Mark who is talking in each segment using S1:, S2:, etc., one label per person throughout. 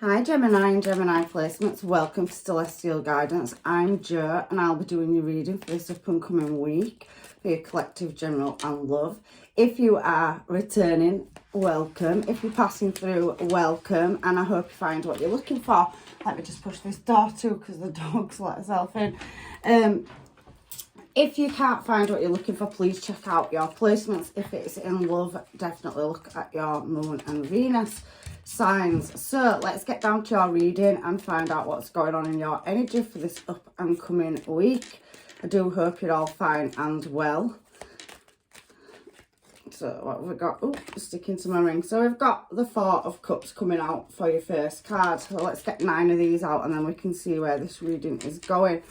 S1: Hi Gemini and Gemini placements, welcome to Celestial Guidance. I'm Jo and I'll be doing your reading for this up and coming week for your collective, general and love. If you are returning, welcome. If you're passing through, welcome, and I hope you find what you're looking for. Let me just push this door too because the dog's let herself in. If you can't find what you're looking for, please check out your placements. If it's in love, definitely look at your moon and Venus signs. So let's get down to your reading and find out what's going on in your energy for this up and coming week. I do hope you're all fine and well. So what have we got? Oh, sticking to my ring. So we've got the Four of Cups coming out for your first card. So let's get 9 of these out and then we can see where this reading is going.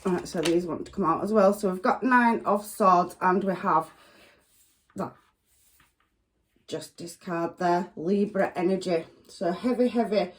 S1: Alright, so these want to come out as well. So we've got 9 of Swords and we have that Justice card there, Libra energy. So heavy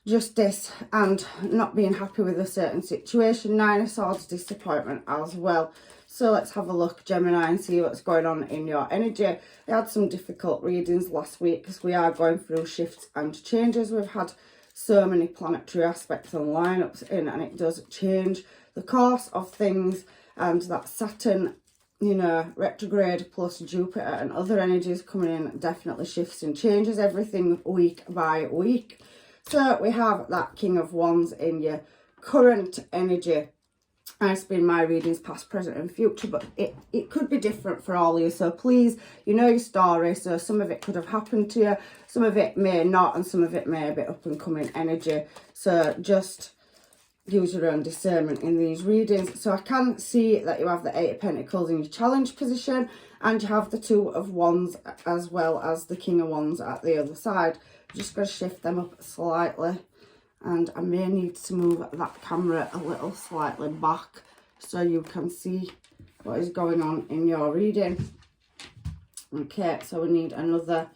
S1: justice and not being happy with a certain situation. 9 of Swords, disappointment as well. So let's have a look, Gemini, and see what's going on in your energy. We had some difficult readings last week because we are going through shifts and changes. We've had so many planetary aspects and lineups in, and it does change the course of things. And that Saturn, you know, retrograde plus Jupiter and other energies coming in definitely shifts and changes everything week by week. So we have that King of Wands in your current energy. It's been my readings past, present and future, but it could be different for all of you. So please, you know your story. So some of it could have happened to you, some of it may not, and some of it may be up and coming energy. So just use your own discernment in these readings. So I can see that you have the 8 of Pentacles in your challenge position and you have the 2 of Wands as well as the King of Wands at the other side. I'm just going to shift them up slightly, and I may need to move that camera a little slightly back so you can see what is going on in your reading. Okay, so we need another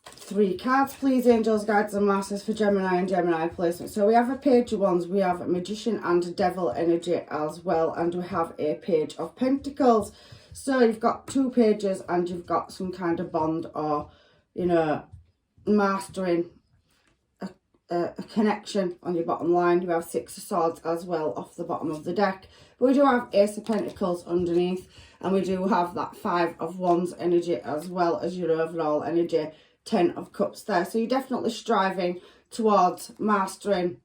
S1: 3 cards, please, angels, guides and masters for Gemini and Gemini placement. So we have a Page of Wands, we have a Magician and Devil energy as well, and we have a Page of Pentacles. So you've got 2 pages and you've got some kind of bond or, you know, mastering a connection on your bottom line. You have 6 of Swords as well off the bottom of the deck. But we do have Ace of Pentacles underneath, and we do have that 5 of Wands energy as well as your overall energy. 10 of Cups there. So you're definitely striving towards mastering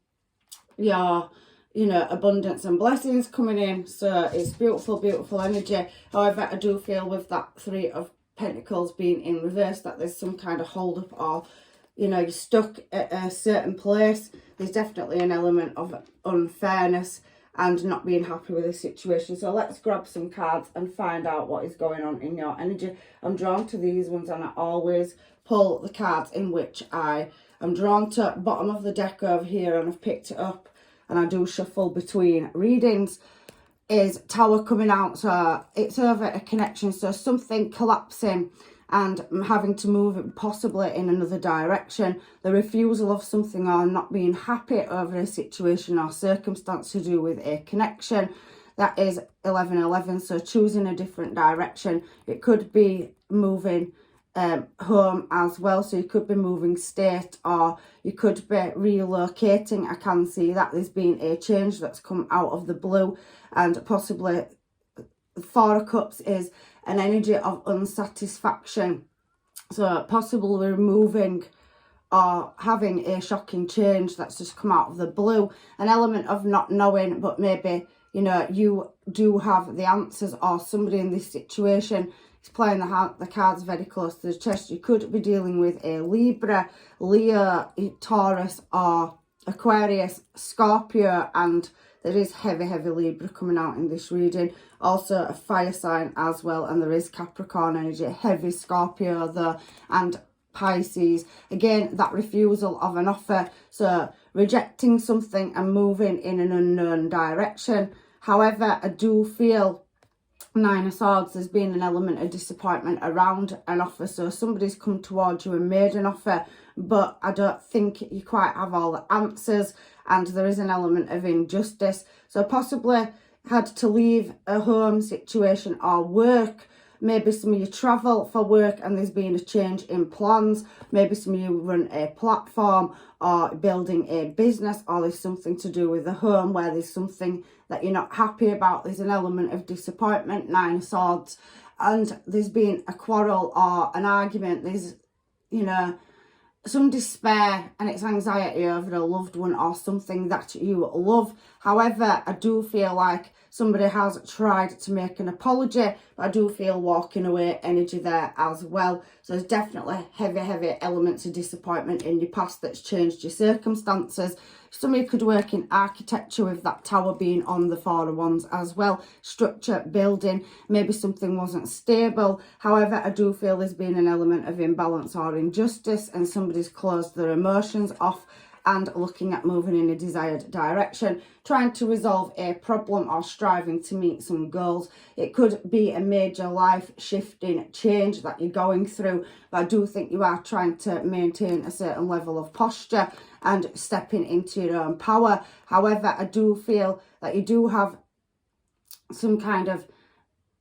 S1: your, you know, abundance and blessings coming in. So it's beautiful energy. However, I do feel with that 3 of Pentacles being in reverse that there's some kind of hold up, or, you know, you're stuck at a certain place. There's definitely an element of unfairness and not being happy with the situation. So let's grab some cards and find out what is going on in your energy. I'm drawn to these ones and I always pull the cards in which I am drawn to. Bottom of the deck over here, and I've picked it up and I do shuffle between readings, is Tower coming out. So it's over a connection, so something collapsing and having to move it possibly in another direction. The refusal of something or not being happy over a situation or circumstance to do with a connection. That is 1111, so choosing a different direction. It could be moving home as well, so you could be moving state or you could be relocating. I can see that there's been a change that's come out of the blue, and possibly 4 of Cups is an energy of unsatisfaction. So possibly removing or having a shocking change that's just come out of the blue. An element of not knowing, but maybe, you know, you do have the answers, or somebody in this situation is playing the cards very close to the chest. You could be dealing with a Libra, Leo, Taurus or Aquarius, Scorpio, and there is heavy Libra coming out in this reading. Also a fire sign as well, and there is Capricorn energy, heavy Scorpio though, and Pisces. Again, that refusal of an offer, so rejecting something and moving in an unknown direction. However, I do feel 9 of Swords, there's been an element of disappointment around an offer. So somebody's come towards you and made an offer, but I don't think you quite have all the answers, and there is an element of injustice. So possibly had to leave a home situation or work Maybe some of you travel for work and there's been a change in plans. Maybe some of you run a platform or building a business, or there's something to do with the home where there's something that you're not happy about. There's an element of disappointment, Nine of Swords, and there's been a quarrel or an argument. There's, you know, some despair and it's anxiety over a loved one or something that you love. However, I do feel like somebody has tried to make an apology, but I do feel walking away energy there as well. So there's definitely heavy elements of disappointment in your past that's changed your circumstances. Somebody could work in architecture with that tower being on the Four of Wands as well. Structure, building, maybe something wasn't stable. However, I do feel there's been an element of imbalance or injustice and somebody's closed their emotions off and looking at moving in a desired direction, trying to resolve a problem or striving to meet some goals. It could be a major life shifting change that you're going through, but I do think you are trying to maintain a certain level of posture and stepping into your own power. However, I do feel that you do have some kind of,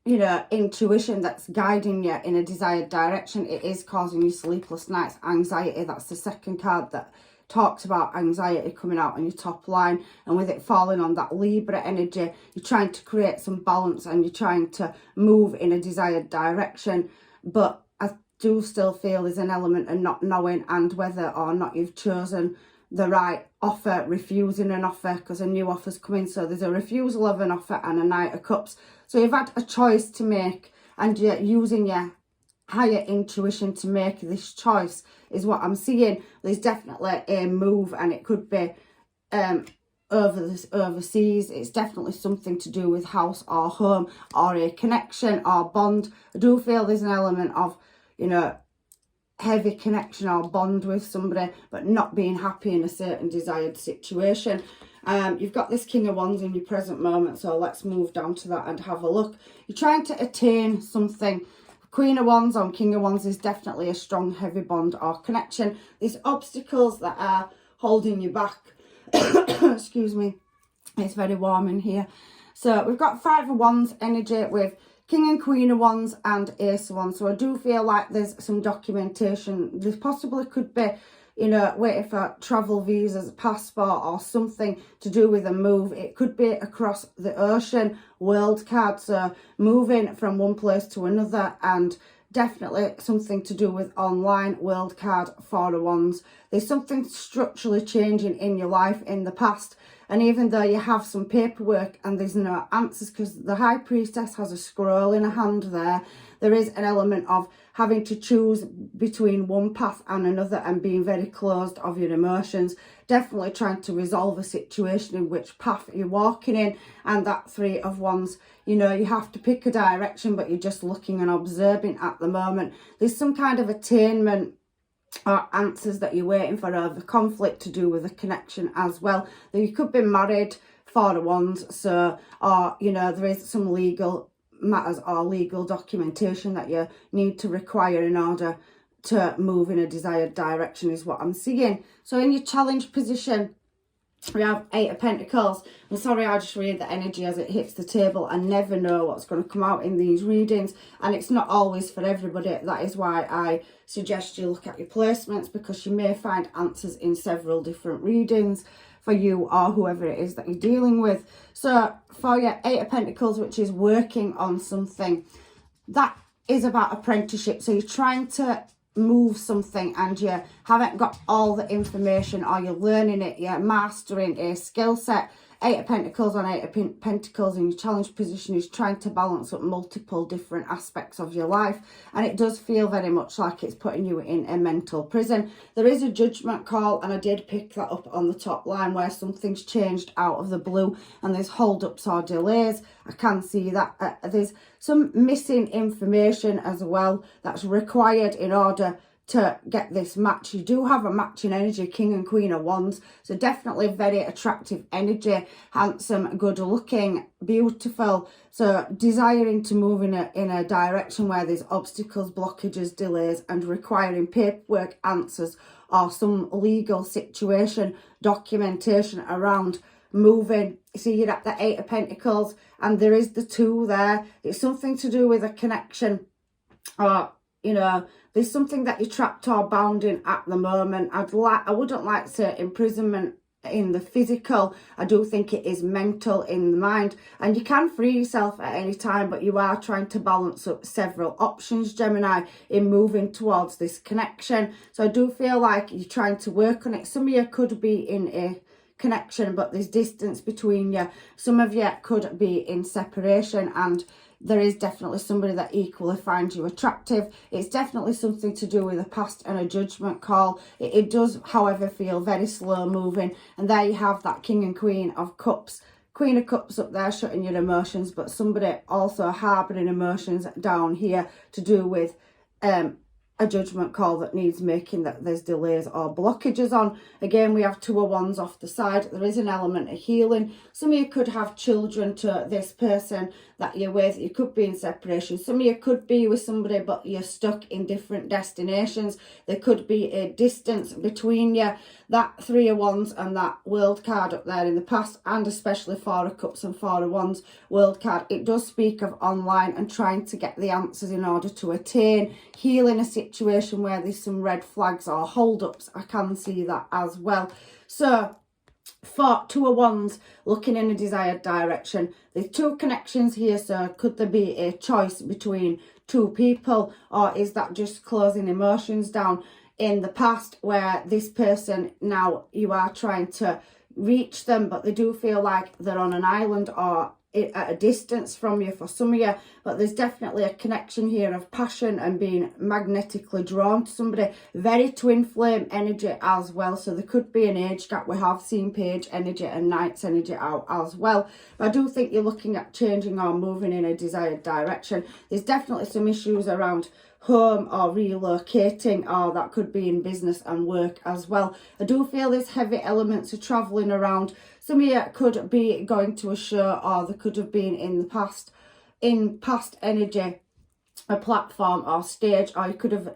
S1: you know, intuition that's guiding you in a desired direction. It is causing you sleepless nights, anxiety. That's the second card that talks about anxiety coming out on your top line, and with it falling on that Libra energy, you're trying to create some balance and you're trying to move in a desired direction. But I do still feel there's an element of not knowing and whether or not you've chosen the right offer, refusing an offer because a new offer's coming. So there's a refusal of an offer and a Knight of Cups. So you've had a choice to make and you're using your higher intuition to make this choice is what I'm seeing. There's definitely a move, and it could be overseas. It's definitely something to do with house or home or a connection or bond. I do feel there's an element of, you know, heavy connection or bond with somebody, but not being happy in a certain desired situation. You've got this King of Wands in your present moment, so let's move down to that and have a look. You're trying to attain something. Queen of Wands on King of Wands is definitely a strong, heavy bond or connection. There's obstacles that are holding you back. Excuse me. It's very warm in here. So we've got Five of Wands energy with King and Queen of Wands and Ace of Wands. So I do feel like there's some documentation. There possibly could be, you know, waiting for travel visas, passport or something to do with a move. It could be across the ocean, world card, so moving from one place to another, and definitely something to do with online, world card, Four of Wands. There's something structurally changing in your life in the past, and even though you have some paperwork and there's no answers, because the High Priestess has a scroll in her hand there is an element of having to choose between one path and another and being very closed of your emotions. Definitely trying to resolve a situation in which path you're walking in. And that Three of Wands, you know, you have to pick a direction, but you're just looking and observing at the moment. There's some kind of attainment or answers that you're waiting for over conflict to do with a connection as well. You could be married, Four of Wands, so, or, you know, there is some legal matters or legal documentation that you need to require in order to move in a desired direction is what I'm seeing. So in your challenge position, we have Eight of Pentacles. I'm sorry, I just read the energy as it hits the table. I never know what's going to come out in these readings, and it's not always for everybody. That is why I suggest you look at your placements, because you may find answers in several different readings for you or whoever it is that you're dealing with. So for your Eight of Pentacles, which is working on something, that is about apprenticeship. So you're trying to move something and you haven't got all the information, or you're learning it, you're mastering a skill set. Eight of Pentacles on Eight of Pentacles in your challenge position is trying to balance up multiple different aspects of your life, and it does feel very much like it's putting you in a mental prison. There is a judgment call, and I did pick that up on the top line, where something's changed out of the blue and there's hold-ups or delays. I can see that there's some missing information as well that's required in order to get this match. You do have a matching energy, King and Queen of Wands, so definitely very attractive energy, handsome, good looking, beautiful. So desiring to move in a direction where there's obstacles, blockages, delays, and requiring paperwork answers or some legal situation, documentation around moving. So you're at the Eight of Pentacles and there is the Two there. It's something to do with a connection or, you know, there's something that you're trapped or bound in at the moment. I wouldn't like to say imprisonment in the physical. I do think it is mental in the mind, and you can free yourself at any time, but you are trying to balance up several options, Gemini, in moving towards this connection. So I do feel like you're trying to work on it. Some of you could be in a connection, but there's distance between you. Some of you could be in separation, and there is definitely somebody that equally finds you attractive. It's definitely something to do with a past and a judgment call. It does, however, feel very slow moving. And there you have that King and Queen of Cups. Queen of Cups up there shutting your emotions, but somebody also harbouring emotions down here to do with a judgment call that needs making, that there's delays or blockages on. Again, we have 2 of Wands off the side. There is an element of healing. Some of you could have children to this person that you're with. You could be in separation. Some of you could be with somebody, but you're stuck in different destinations. There could be a distance between you. That 3 of Wands and that World card up there in the past, and especially 4 of Cups and 4 of Wands World card, it does speak of online and trying to get the answers in order to attain healing a situation where there's some red flags or hold-ups. I can see that as well. So for 2 of Wands looking in a desired direction, there's 2 connections here. So could there be a choice between 2 people, or is that just closing emotions down in the past where this person, now you are trying to reach them, but they do feel like they're on an island or at a distance from you for some of you? But there's definitely a connection here of passion and being magnetically drawn to somebody. Very twin flame energy as well, so there could be an age gap. We have seen page energy and knight's energy out as well. But I do think you're looking at changing or moving in a desired direction. There's definitely some issues around home or relocating, or that could be in business and work as well. I do feel there's heavy elements of travelling around. Some of you could be going to a show, or there could have been in the past, in past energy, a platform or stage, or you could have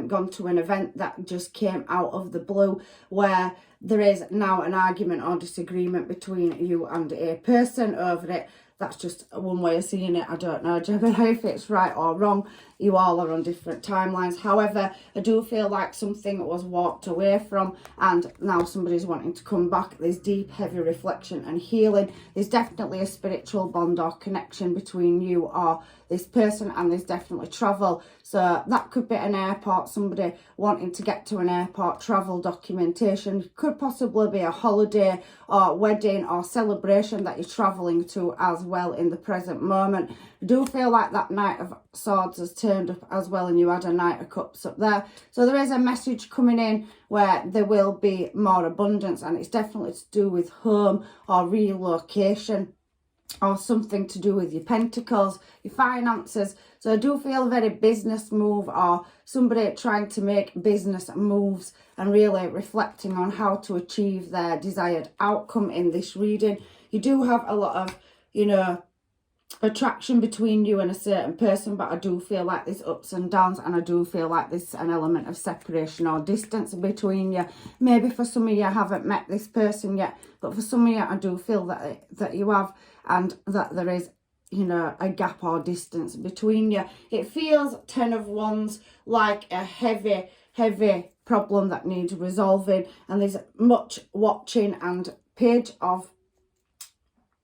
S1: gone to an event that just came out of the blue where there is now an argument or disagreement between you and a person over it. That's just one way of seeing it. I don't know, Gemini, if it's right or wrong. You all are on different timelines. However, I do feel like something was walked away from, and now somebody's wanting to come back. There's deep, heavy reflection and healing. There's definitely a spiritual bond or connection between you or this person, and there's definitely travel. So that could be an airport, somebody wanting to get to an airport, travel documentation. Could possibly be a holiday or wedding or celebration that you're travelling to as well in the present moment. I do feel like that Knight of Swords has turned up as well, and you had a Knight of Cups up there. So there is a message coming in where there will be more abundance, and it's definitely to do with home or relocation, or something to do with your pentacles, your finances. So I do feel a very business move, or somebody trying to make business moves and really reflecting on how to achieve their desired outcome in this reading. You do have a lot of, you know, attraction between you and a certain person, but I do feel like there's ups and downs, and I do feel like there's an element of separation or distance between you. Maybe for some of you I haven't met this person yet, but for some of you I do feel that you have, and that there is, you know, a gap or distance between you. It feels 10 of Wands like a heavy problem that needs resolving, and there's much watching, and Page of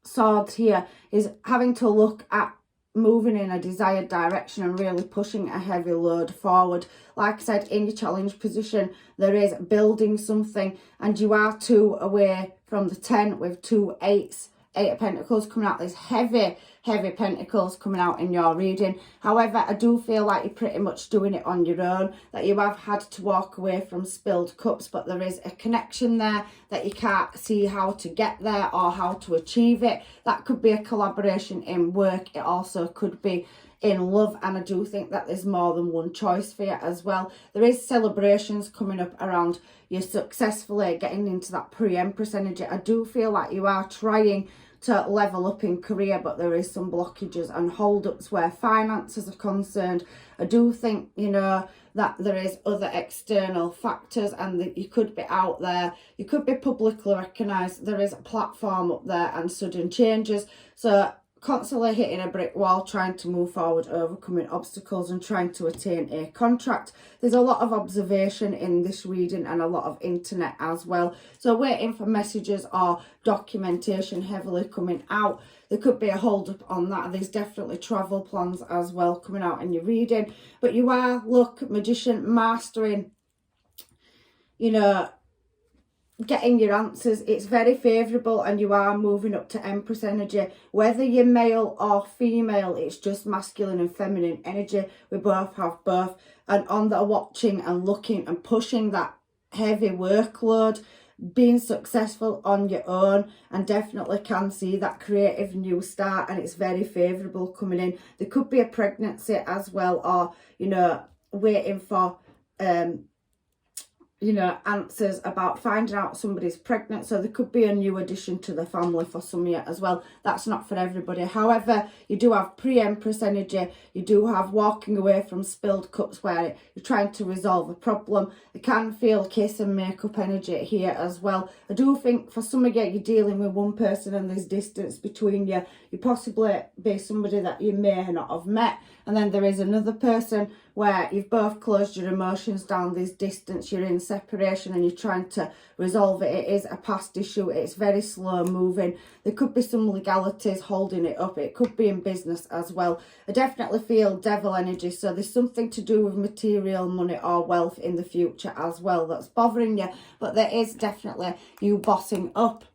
S1: Swords here is having to look at moving in a desired direction and really pushing a heavy load forward. Like I said, in your challenge position, there is building something, and you are 2 away from the 10 with 2 eights. 8 of Pentacles coming out. There's heavy Pentacles coming out in your reading. However, I do feel like you're pretty much doing it on your own, that you have had to walk away from spilled cups, but there is a connection there that you can't see how to get there or how to achieve it. That could be a collaboration in work. It also could be in love, and I do think that there's more than one choice for you as well. There is celebrations coming up around you successfully getting into that pre-Empress energy. I do feel like you are trying to level up in career, but there is some blockages and hold-ups where finances are concerned. I do think, you know, that there is other external factors, and that you could be out there, you could be publicly recognised. There is a platform up there and sudden changes. So constantly hitting a brick wall, trying to move forward, overcoming obstacles and trying to attain a contract. There's a lot of observation in this reading and a lot of internet as well. So waiting for messages or documentation heavily coming out. There could be a hold up on that. There's definitely travel plans as well coming out in your reading. But you are, look, Magician, mastering, you know, getting your answers. It's very favourable and you are moving up to Empress energy. Whether you're male or female, it's just masculine and feminine energy. We both have both. And on the watching and looking and pushing that heavy workload, being successful on your own, and definitely can see that creative new start, and it's very favourable coming in. There could be a pregnancy as well, or, you know, waiting for you know, answers about finding out somebody's pregnant. So there could be a new addition to the family for some of you as well. That's not for everybody. However, you do have pre-Empress energy. You do have walking away from spilled cups where you're trying to resolve a problem. You can feel kiss and makeup energy here as well. I do think for some of you, you're dealing with one person and there's distance between you. You possibly be somebody that you may not have met. And then there is another person where you've both closed your emotions down, there's distance, you're in separation and you're trying to resolve it. It is a past issue, it's very slow moving. There could be some legalities holding it up. It could be in business as well. I definitely feel devil energy, so there's something to do with material, money or wealth in the future as well that's bothering you. But there is definitely you bossing up.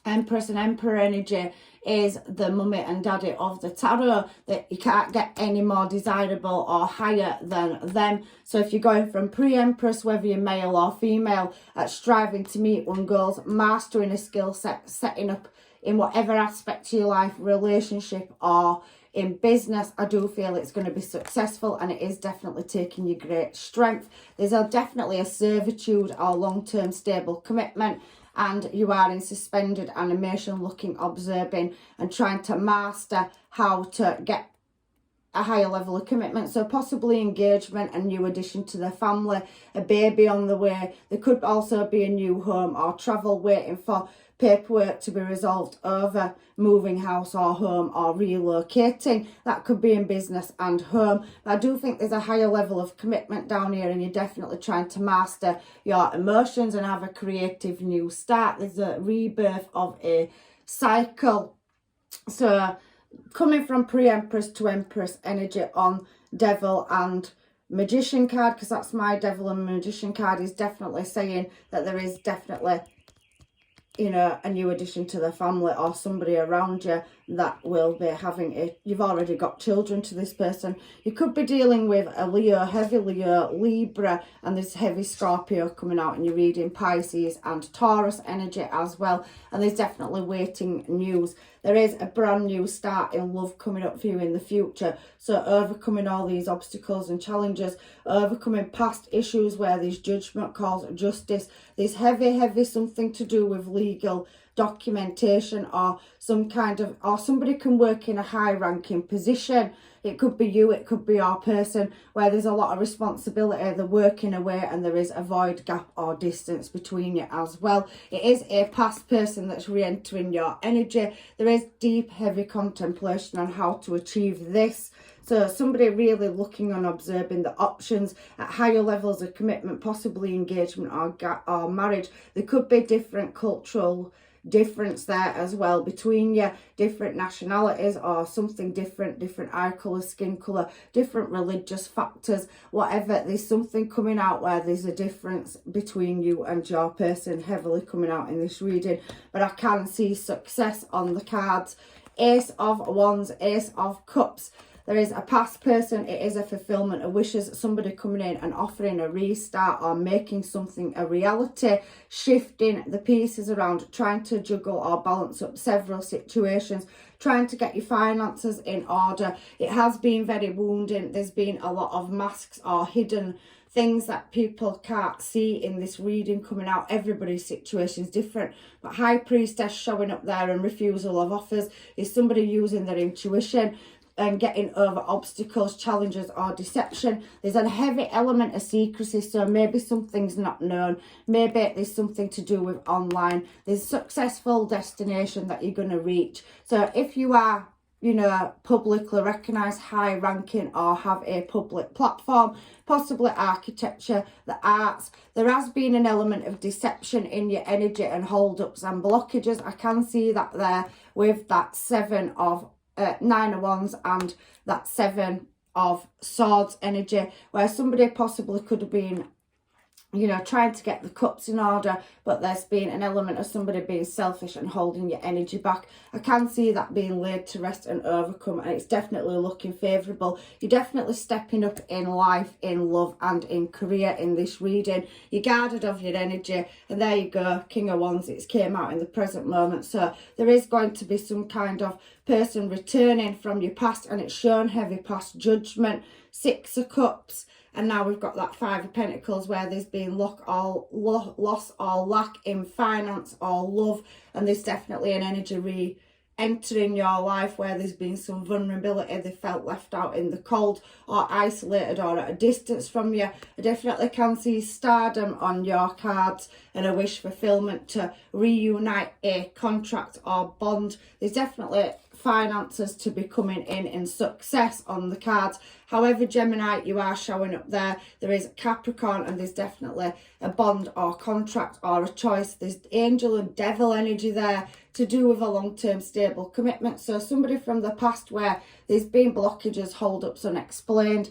S1: Empress and Emperor energy is the mummy and daddy of the tarot, that you can't get any more desirable or higher than them. So if you're going from pre-Empress, whether you're male or female, at striving to meet one goals, mastering a skill set, setting up in whatever aspect of your life, relationship or in business, I do feel it's going to be successful, and it is definitely taking you great strength. There's definitely a servitude or long-term stable commitment, and you are in suspended animation, looking, observing and trying to master how to get a higher level of commitment. So possibly engagement, a new addition to the family, a baby on the way. There could also be a new home or travel, waiting for paperwork to be resolved over moving house or home or relocating. That could be in business and home. But I do think there's a higher level of commitment down here, and you're definitely trying to master your emotions and have a creative new start. There's a rebirth of a cycle. So coming from pre-Empress to Empress energy on Devil and Magician card, because that's my Devil and Magician card, is definitely saying that there is definitely, you know, a new addition to the family or somebody around you that will be having it. You've already got children to this person. You could be dealing with a Leo, heavy Leo, Libra, and there's heavy Scorpio coming out, and you're reading Pisces and Taurus energy as well. And there's definitely waiting news. There is a brand new start in love coming up for you in the future. So overcoming all these obstacles and challenges, overcoming past issues where there's judgment calls, justice. There's heavy something to do with legal documentation or some kind of, or somebody can work in a high ranking position. It could be you, it could be your person, where there's a lot of responsibility, they're working away and there is a void, gap or distance between you as well. It is a past person that's re-entering your energy. There is deep, heavy contemplation on how to achieve this. So somebody really looking and observing the options at higher levels of commitment, possibly engagement or marriage. There could be different cultural difference there as well between you, different nationalities or something different eye colour, skin colour, different religious factors, whatever. There's something coming out where there's a difference between you and your person heavily coming out in this reading. But I can see success on the cards. Ace of Wands, Ace of Cups. There is a past person, it is a fulfillment of wishes, somebody coming in and offering a restart or making something a reality, shifting the pieces around, trying to juggle or balance up several situations, trying to get your finances in order. It has been very wounding. There's been a lot of masks or hidden things that people can't see in this reading coming out. Everybody's situation is different, but High Priestess showing up there and refusal of offers is somebody using their intuition and getting over obstacles, challenges or deception. There's a heavy element of secrecy, so maybe something's not known. Maybe there's something to do with online. There's a successful destination that you're going to reach. So if you are you know, publicly recognised, high ranking, or have a public platform, possibly architecture, the arts. There has been an element of deception in your energy and hold-ups and blockages. I can see that there with that Nine of Wands and that Seven of Swords energy, where somebody possibly could have been, you know, trying to get the cups in order, but there's been an element of somebody being selfish and holding your energy back. I can see that being laid to rest and overcome, and it's definitely looking favourable. You're definitely stepping up in life, in love and in career in this reading. You're guarded of your energy, and there you go, King of Wands, it's came out in the present moment. So there is going to be some kind of person returning from your past, and it's shown heavy past judgment. Six of Cups. And now we've got that Five of Pentacles, where there's been loss or lack in finance or love. And there's definitely an energy re-entering your life where there's been some vulnerability. They felt left out in the cold or isolated or at a distance from you. I definitely can see stardom on your cards and a wish fulfillment to reunite a contract or bond. There's definitely finances to be coming in success on the cards. However, Gemini, you are showing up there. There is Capricorn, and there's definitely a bond or contract or a choice. There's angel and devil energy there to do with a long-term stable commitment. So somebody from the past where there's been blockages, hold-ups, unexplained.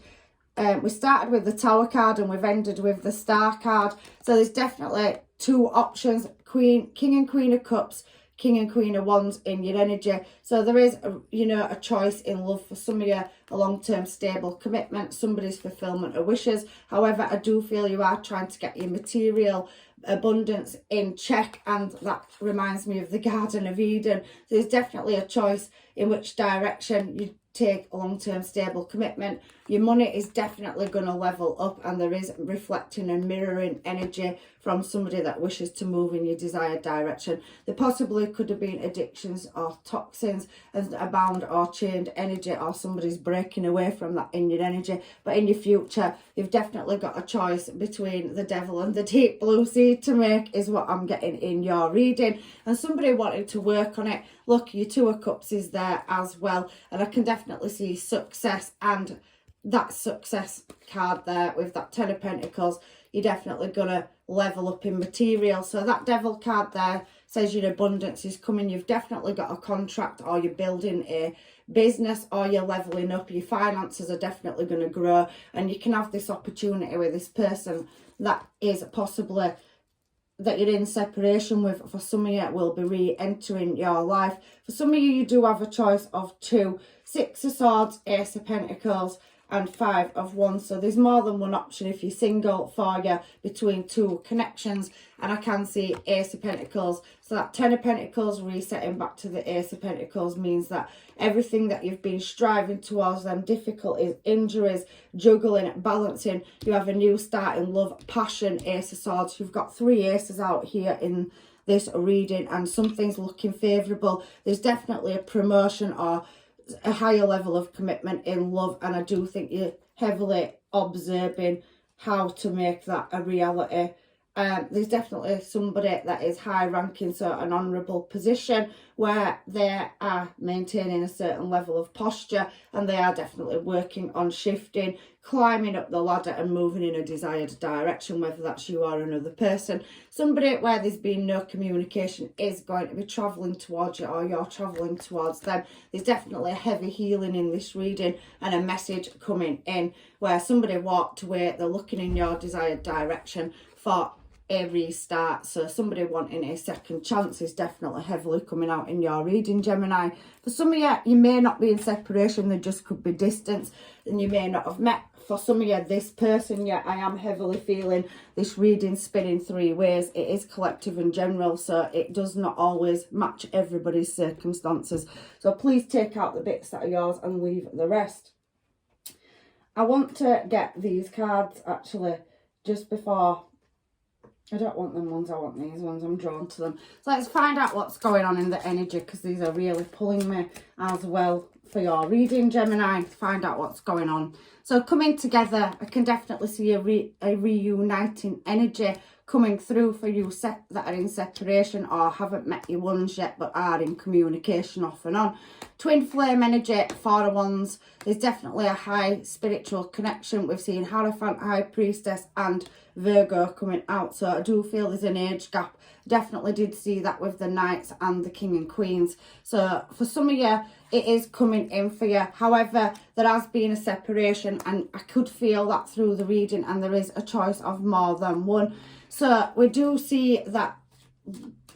S1: We started with the Tower card and we've ended with the Star card. So there's definitely two options, King and Queen of Cups, King and Queen of Wands in your energy. So there is, a choice in love for some of you, a long-term stable commitment, somebody's fulfillment of wishes. However, I do feel you are trying to get your material abundance in check, and that reminds me of the Garden of Eden. There's definitely a choice in which direction you take a long-term stable commitment. Your money is definitely going to level up, and there is reflecting and mirroring energy from somebody that wishes to move in your desired direction. There possibly could have been addictions or toxins and a bound or chained energy, or somebody's breaking away from that in your energy. But in your future, you've definitely got a choice between the devil and the deep blue sea to make, is what I'm getting in your reading. And somebody wanted to work on it. Look, your Two of Cups is there as well, and I can definitely see success, and that success card there with that Ten of Pentacles, you're definitely gonna level up in material. So that Devil card there says your abundance is coming. You've definitely got a contract, or you're building a business, or you're leveling up. Your finances are definitely going to grow, and you can have this opportunity with this person that is possibly that you're in separation with. For some of you, it will be re-entering your life. For some of you, you do have a choice of two. Six of Swords, Ace of Pentacles, and Five of Wands. So there's more than one option if you're single for you between two connections. And I can see Ace of Pentacles. So that Ten of Pentacles resetting back to the Ace of Pentacles means that everything that you've been striving towards, them difficulties, injuries, juggling, balancing, you have a new start in love, passion, Ace of Swords. You've got three aces out here in this reading, and something's looking favourable. There's definitely a promotion or a higher level of commitment in love, and I do think you're heavily observing how to make that a reality. There's definitely somebody that is high ranking, so an honourable position where they are maintaining a certain level of posture, and they are definitely working on shifting, climbing up the ladder and moving in a desired direction, whether that's you or another person. Somebody where there's been no communication is going to be travelling towards you, or you're travelling towards them. There's definitely a heavy healing in this reading, and a message coming in where somebody walked away, they're looking in your desired direction for a restart. So somebody wanting a second chance is definitely heavily coming out in your reading, Gemini. For some of you, you may not be in separation, there just could be distance, and you may not have met. For some of you, this person, yeah, I am heavily feeling this reading spinning three ways. It is collective and general, so it does not always match everybody's circumstances. So please take out the bits that are yours and leave the rest. I want to get these cards actually just before. I don't want them ones, I want these ones, I'm drawn to them. So let's find out what's going on in the energy, because these are really pulling me as well for your reading, Gemini, to find out what's going on. So coming together, I can definitely see a reuniting energy coming through for you that are in separation or haven't met your ones yet but are in communication off and on. Twin flame energy for the ones. There's definitely a high spiritual connection. We've seen Hierophant, High Priestess and Virgo coming out. So I do feel there's an age gap. Definitely did see that with the Knights and the King and Queens. So for some of you, it is coming in for you. However, there has been a separation and I could feel that through the reading, and there is a choice of more than one. So we do see that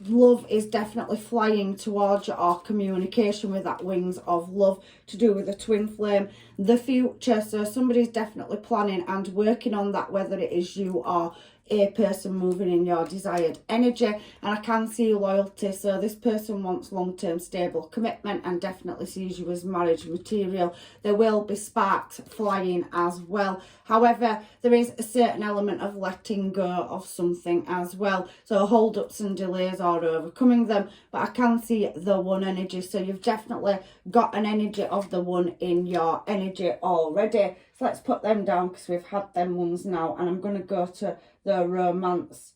S1: love is definitely flying towards you, or communication with that wings of love to do with the twin flame, the future. So somebody's definitely planning and working on that, whether it is you or a person moving in your desired energy. And I can see loyalty. So this person wants long-term stable commitment and definitely sees you as marriage material. There will be sparks flying as well. However, there is a certain element of letting go of something as well. So hold-ups and delays or overcoming them. But I can see the one energy. So you've definitely got an energy of the one in your energy already. So let's put them down because we've had them ones now. And I'm going to go to the Romance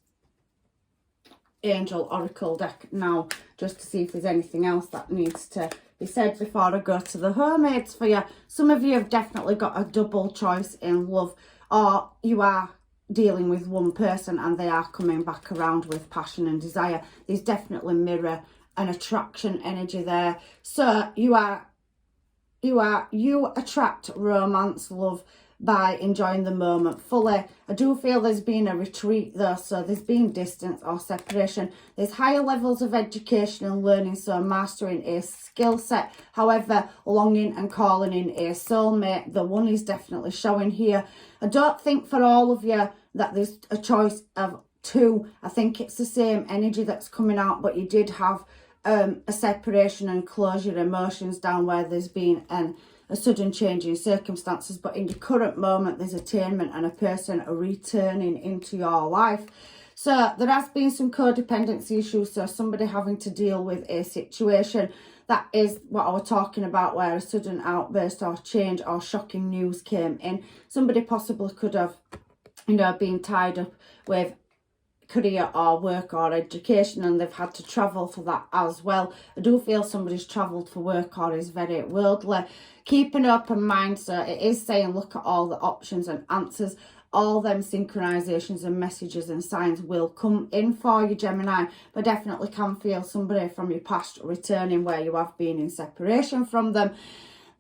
S1: Angel Oracle deck now, just to see if there's anything else that needs to be said before I go to the Hermaids for you. Some of you have definitely got a double choice in love, or you are dealing with one person and they are coming back around with passion and desire. There's definitely mirror and attraction energy there. So you attract romance, love, by enjoying the moment fully. I do feel there's been a retreat though, so there's been distance or separation. There's higher levels of education and learning, so mastering a skill set. However, longing and calling in a soulmate, the one is definitely showing here. I don't think for all of you that there's a choice of two. I think it's the same energy that's coming out, but you did have a separation and close your emotions down where there's been a sudden change in circumstances, but in your current moment there's attainment and a person returning into your life. So there has been some codependency issues, so somebody having to deal with a situation. That is what I was talking about, where a sudden outburst or change or shocking news came in. Somebody possibly could have, been tied up with career or work or education, and they've had to travel for that as well. I do feel somebody's travelled for work or is very worldly. Keep an open mind, so it is saying look at all the options and answers. All them synchronizations and messages and signs will come in for you, Gemini. But definitely can feel somebody from your past returning where you have been in separation from them.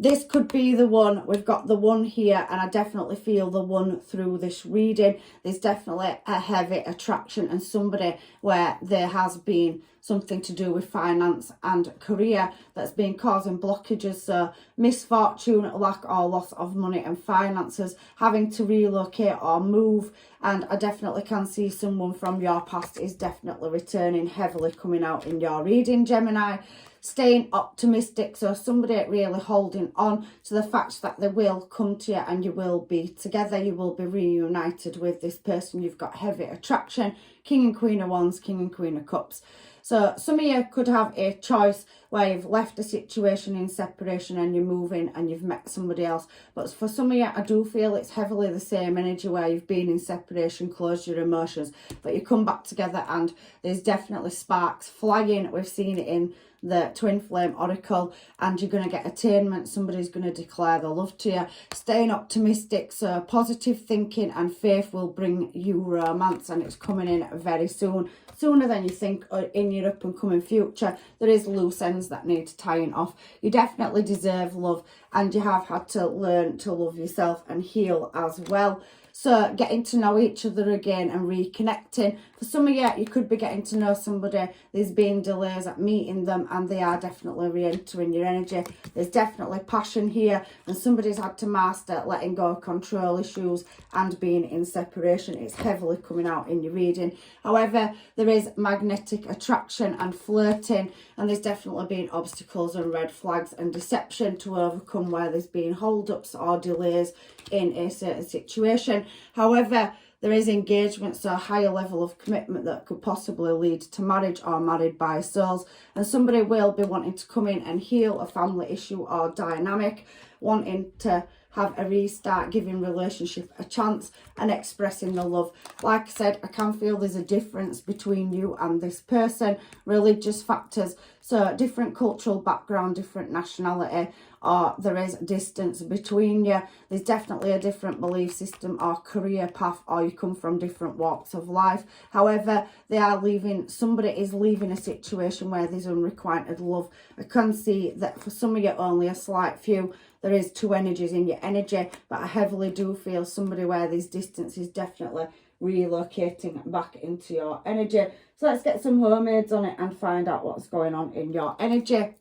S1: This could be the one. We've got the one here, and I definitely feel the one through this reading. There's definitely a heavy attraction and somebody where there has been something to do with finance and career that's been causing blockages. So misfortune, lack or loss of money and finances, having to relocate or move. And I definitely can see someone from your past is definitely returning, heavily coming out in your reading, Gemini. Staying optimistic, so somebody really holding on to the fact that they will come to you and you will be together, you will be reunited with this person. You've got heavy attraction, King and Queen of Wands, King and Queen of Cups. So some of you could have a choice where you've left a situation in separation and you're moving and you've met somebody else. But for some of you, I do feel it's heavily the same energy where you've been in separation, closed your emotions, but you come back together and there's definitely sparks flying. We've seen it in the twin flame oracle, and you're going to get attainment. Somebody's going to declare their love to you. Staying optimistic, so positive thinking and faith will bring you romance, and it's coming in very soon, sooner than you think, in your up and coming future. There is loose ends that need tying off. You definitely deserve love, and you have had to learn to love yourself and heal as well. So getting to know each other again and reconnecting. For some of you, you could be getting to know somebody. There's been delays at meeting them and they are definitely re-entering your energy. There's definitely passion here, and somebody's had to master letting go of control issues and being in separation. It's heavily coming out in your reading. However, there is magnetic attraction and flirting, and there's definitely been obstacles and red flags and deception to overcome where there's been hold-ups or delays in a certain situation. However, There is engagement, so a higher level of commitment that could possibly lead to marriage or married by souls. And somebody will be wanting to come in and heal a family issue or dynamic, wanting to have a restart, giving relationship a chance and expressing the love. Like I said, I can feel there's a difference between you and this person. Religious factors, so different cultural background, different nationality, or there is distance between you. There's definitely a different belief system or career path, or you come from different walks of life. However, they are leaving, somebody is leaving a situation where there's unrequited love. I can see that for some of you, only a slight few, there is two energies in your energy, but I heavily do feel somebody where this distance is definitely relocating back into your energy. So let's get some homemades on it and find out what's going on in your energy,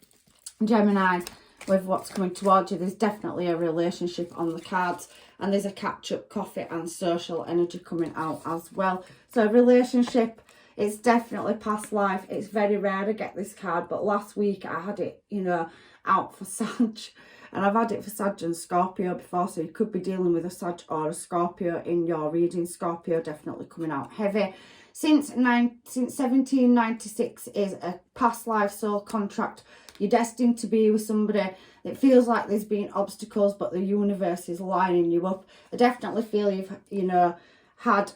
S1: Gemini. With what's coming towards you, there's definitely a relationship on the cards, and there's a catch-up, coffee and social energy coming out as well. So relationship, it's definitely past life. It's very rare to get this card, but last week I had it, you know, out for Sag, and I've had it for Sag and Scorpio before, so you could be dealing with a Sag or a Scorpio in your reading. Scorpio definitely coming out heavy. Since 1796 is a past life soul contract. You're destined to be with somebody. It feels like there's been obstacles, but the universe is lining you up. I definitely feel you've, you know, had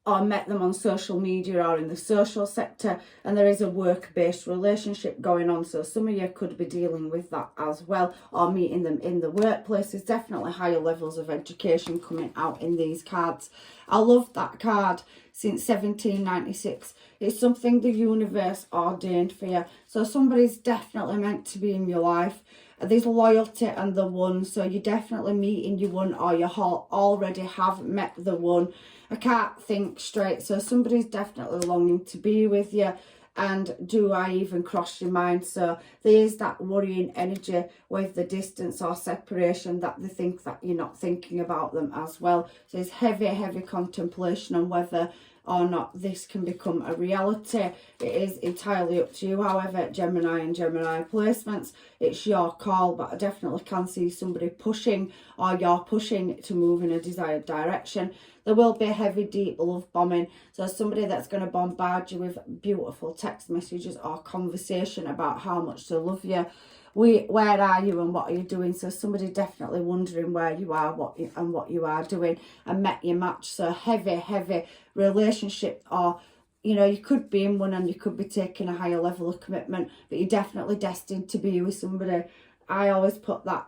S1: or met them on social media or in the social sector, and there is a work-based relationship going on, so some of you could be dealing with that as well, or meeting them in the workplace. There's definitely higher levels of education coming out in these cards. I love that card. Since 1796, it's something the universe ordained for you, so somebody's definitely meant to be in your life. There's loyalty and the one, so you're definitely meeting your one, or you already have met the one. I can't think straight, so somebody's definitely longing to be with you. And do I even cross your mind? So there is that worrying energy with the distance or separation, that they think that you're not thinking about them as well. So there's heavy contemplation on whether or not this can become a reality. It is entirely up to you. However, Gemini and Gemini placements, it's your call, but I definitely can see somebody pushing, or you're pushing to move in a desired direction. There will be a heavy, deep love bombing. So somebody that's going to bombard you with beautiful text messages or conversation about how much they love you. Where are you and what are you doing? So somebody definitely wondering where you are, what you are doing, and met your match. So heavy relationship, or you know, you could be in one and you could be taking a higher level of commitment, but you're definitely destined to be with somebody. I always put that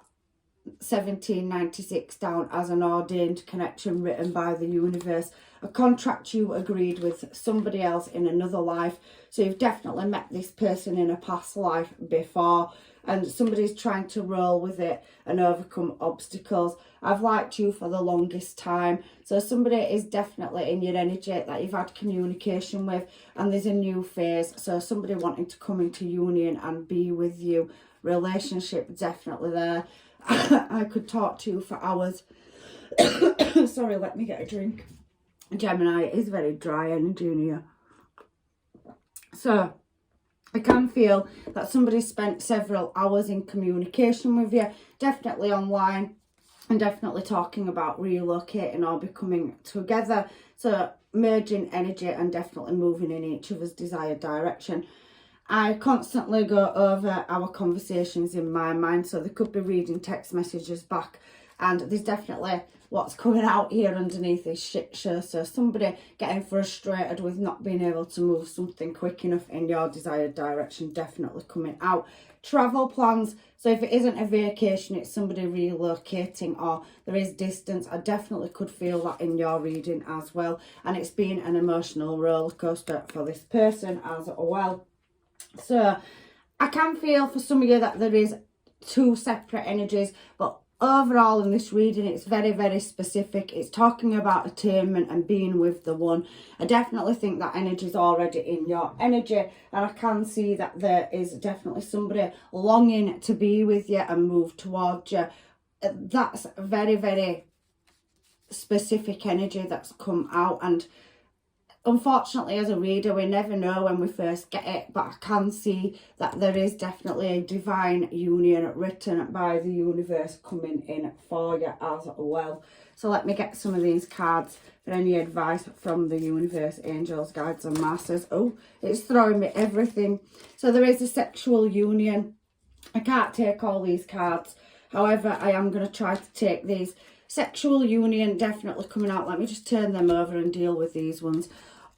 S1: 1796 down as an ordained connection written by the universe, a contract you agreed with somebody else in another life. So you've definitely met this person in a past life before, and somebody's trying to roll with it and overcome obstacles. I've liked you for the longest time, so somebody is definitely in your energy that you've had communication with, and there's a new phase, so somebody wanting to come into union and be with you. Relationship definitely there. I could talk to you for hours. Sorry, let me get a drink. Gemini is very dry energy in here. So I can feel that somebody spent several hours in communication with you, definitely online, and definitely talking about relocating or becoming together. So merging energy and definitely moving in each other's desired direction. I constantly go over our conversations in my mind, so they could be reading text messages back, and there's definitely what's coming out here underneath this shit show. So somebody getting frustrated with not being able to move something quick enough in your desired direction, definitely coming out. Travel plans, so if it isn't a vacation, it's somebody relocating, or there is distance. I definitely could feel that in your reading as well, and it's been an emotional roller coaster for this person as well. So I can feel for some of you that there is two separate energies, but overall in this reading it's very specific. It's talking about attainment and being with the one. I definitely think that energy is already in your energy, and I can see that there is definitely somebody longing to be with you and move towards you. That's very specific energy that's come out, and unfortunately, as a reader, we never know when we first get it, but I can see that there is definitely a divine union written by the universe coming in for you as well. So let me get some of these cards for any advice from the universe, angels, guides and masters. Oh, it's throwing me everything. So there is a sexual union. I can't take all these cards. However, I am going to try to take these. Sexual union definitely coming out. Let me just turn them over and deal with these ones.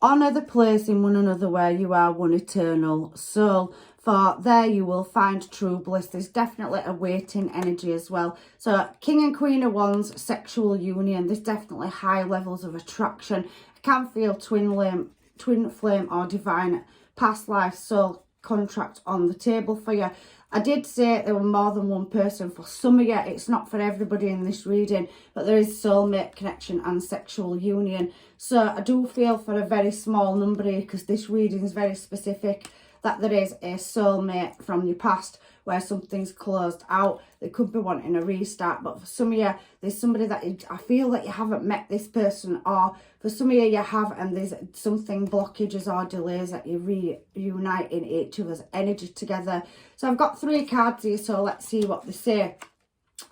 S1: Honour the place in one another where you are one eternal soul. For there you will find true bliss. There's definitely a waiting energy as well. So King and Queen of Wands, sexual union. There's definitely high levels of attraction. I can feel twin flame or divine past life soul contract on the table for you. I did say there were more than one person. For some of you, it's not for everybody in this reading, but there is soulmate connection and sexual union. So I do feel for a very small number here, because this reading is very specific, that there is a soulmate from your past where something's closed out. They could be wanting a restart, but for some of you, there's somebody that I feel that you haven't met this person, or for some of you, you have, and there's something, blockages or delays that you reunite in each other's energy together. So I've got 3 cards here, so let's see what they say.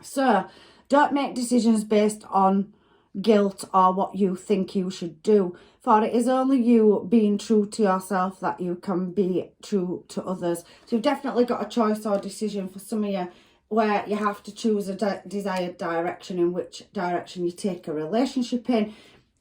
S1: So don't make decisions based on guilt or what you think you should do, for it is only you being true to yourself that you can be true to others. So you've definitely got a choice or decision for some of you, where you have to choose a desired direction, in which direction you take a relationship in.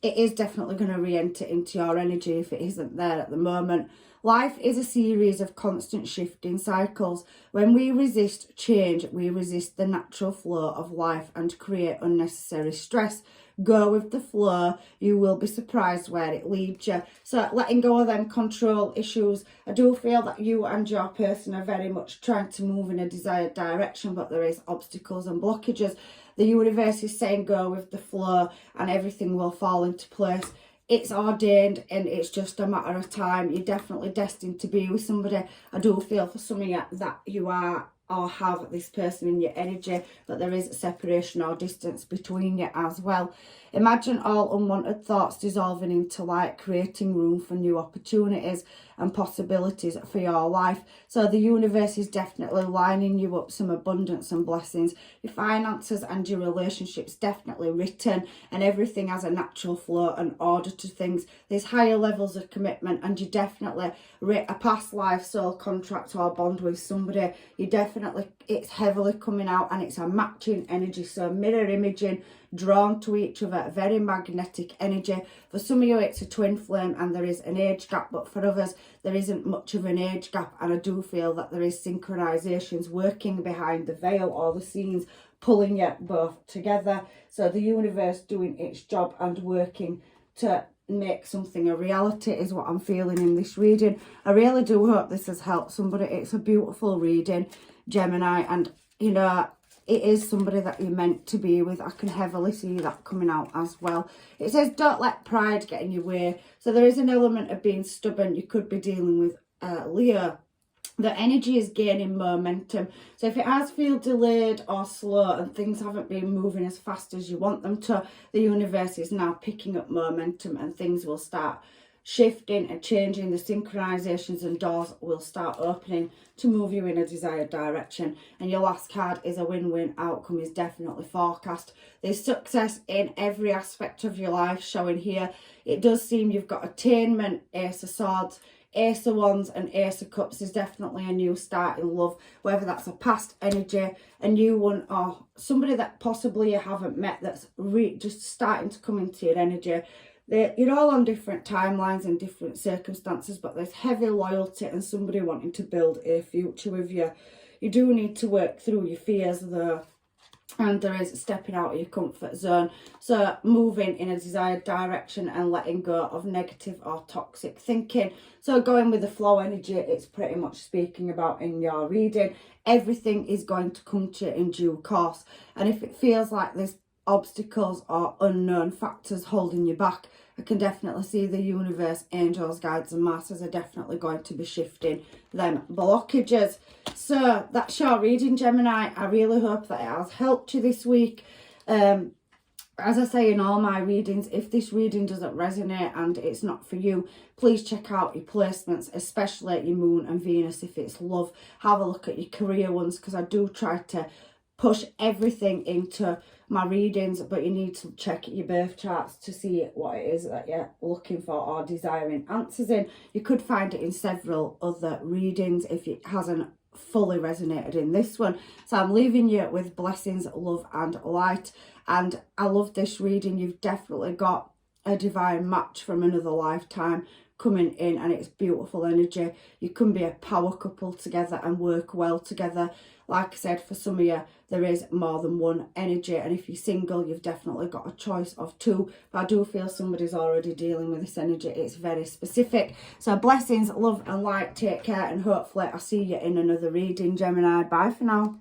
S1: It is definitely going to re-enter into your energy if it isn't there at the moment. Life is a series of constant shifting cycles. When we resist change, we resist the natural flow of life and create unnecessary stress. Go with the flow. You will be surprised where it leads you. So letting go of them control issues. I do feel that you and your person are very much trying to move in a desired direction, but there is obstacles and blockages. The universe is saying go with the flow and everything will fall into place. It's ordained and it's just a matter of time. You're definitely destined to be with somebody. I do feel for some of you that you are or have this person in your energy, but there is separation or distance between you as well. Imagine all unwanted thoughts dissolving into light, creating room for new opportunities and possibilities for your life. So the universe is definitely lining you up some abundance and blessings. Your finances and your relationships definitely written, and everything has a natural flow and order to things. There's higher levels of commitment, and you definitely a past life soul contract or bond with somebody. You definitely, it's heavily coming out, and it's a matching energy. So mirror imaging, drawn to each other, very magnetic energy. For some of you, it's a twin flame and there is an age gap, but for others, there isn't much of an age gap. And I do feel that there is synchronizations working behind the veil or the scenes, pulling you both together. So the universe doing its job and working to make something a reality is what I'm feeling in this reading. I really do hope this has helped somebody. It's a beautiful reading, Gemini, and you know, it is somebody that you're meant to be with. I can heavily see that coming out as well. It says don't let pride get in your way. So there is an element of being stubborn. You could be dealing with Leo. The energy is gaining momentum. So if it has feel delayed or slow and things haven't been moving as fast as you want them to, the universe is now picking up momentum and things will start shifting and changing. The synchronizations and doors will start opening to move you in a desired direction. And your last card is a win-win outcome is definitely forecast. There's success in every aspect of your life showing here. It does seem you've got attainment, Ace of Swords, Ace of Wands and Ace of Cups. Is definitely a new start in love, whether that's a past energy, a new one, or somebody that possibly you haven't met that's just starting to come into your energy. You're all on different timelines and different circumstances, but there's heavy loyalty and somebody wanting to build a future with you. You do need to work through your fears though, and there is stepping out of your comfort zone. So moving in a desired direction and letting go of negative or toxic thinking. So going with the flow energy, it's pretty much speaking about in your reading. Everything is going to come to you in due course. And if it feels like there's obstacles or unknown factors holding you back, I can definitely see the universe, angels, guides and masters are definitely going to be shifting them blockages. So that's your reading, Gemini. I really hope that it has helped you this week. As I say in all my readings, if this reading doesn't resonate and it's not for you, please check out your placements, especially your moon and Venus. If it's love, have a look at your career ones, because I do try to push everything into my readings, but you need to check your birth charts to see what it is that you're looking for or desiring answers in. You could find it in several other readings if it hasn't fully resonated in this one. So I'm leaving you with blessings, love and light. And I love this reading. You've definitely got a divine match from another lifetime coming in, and it's beautiful energy. You can be a power couple together and work well together. Like I said, for some of you, there is more than one energy, and if you're single, you've definitely got a choice of two. But I do feel somebody's already dealing with this energy. It's very specific. So blessings, love and light. Take care, and hopefully I'll see you in another reading, Gemini. Bye for now.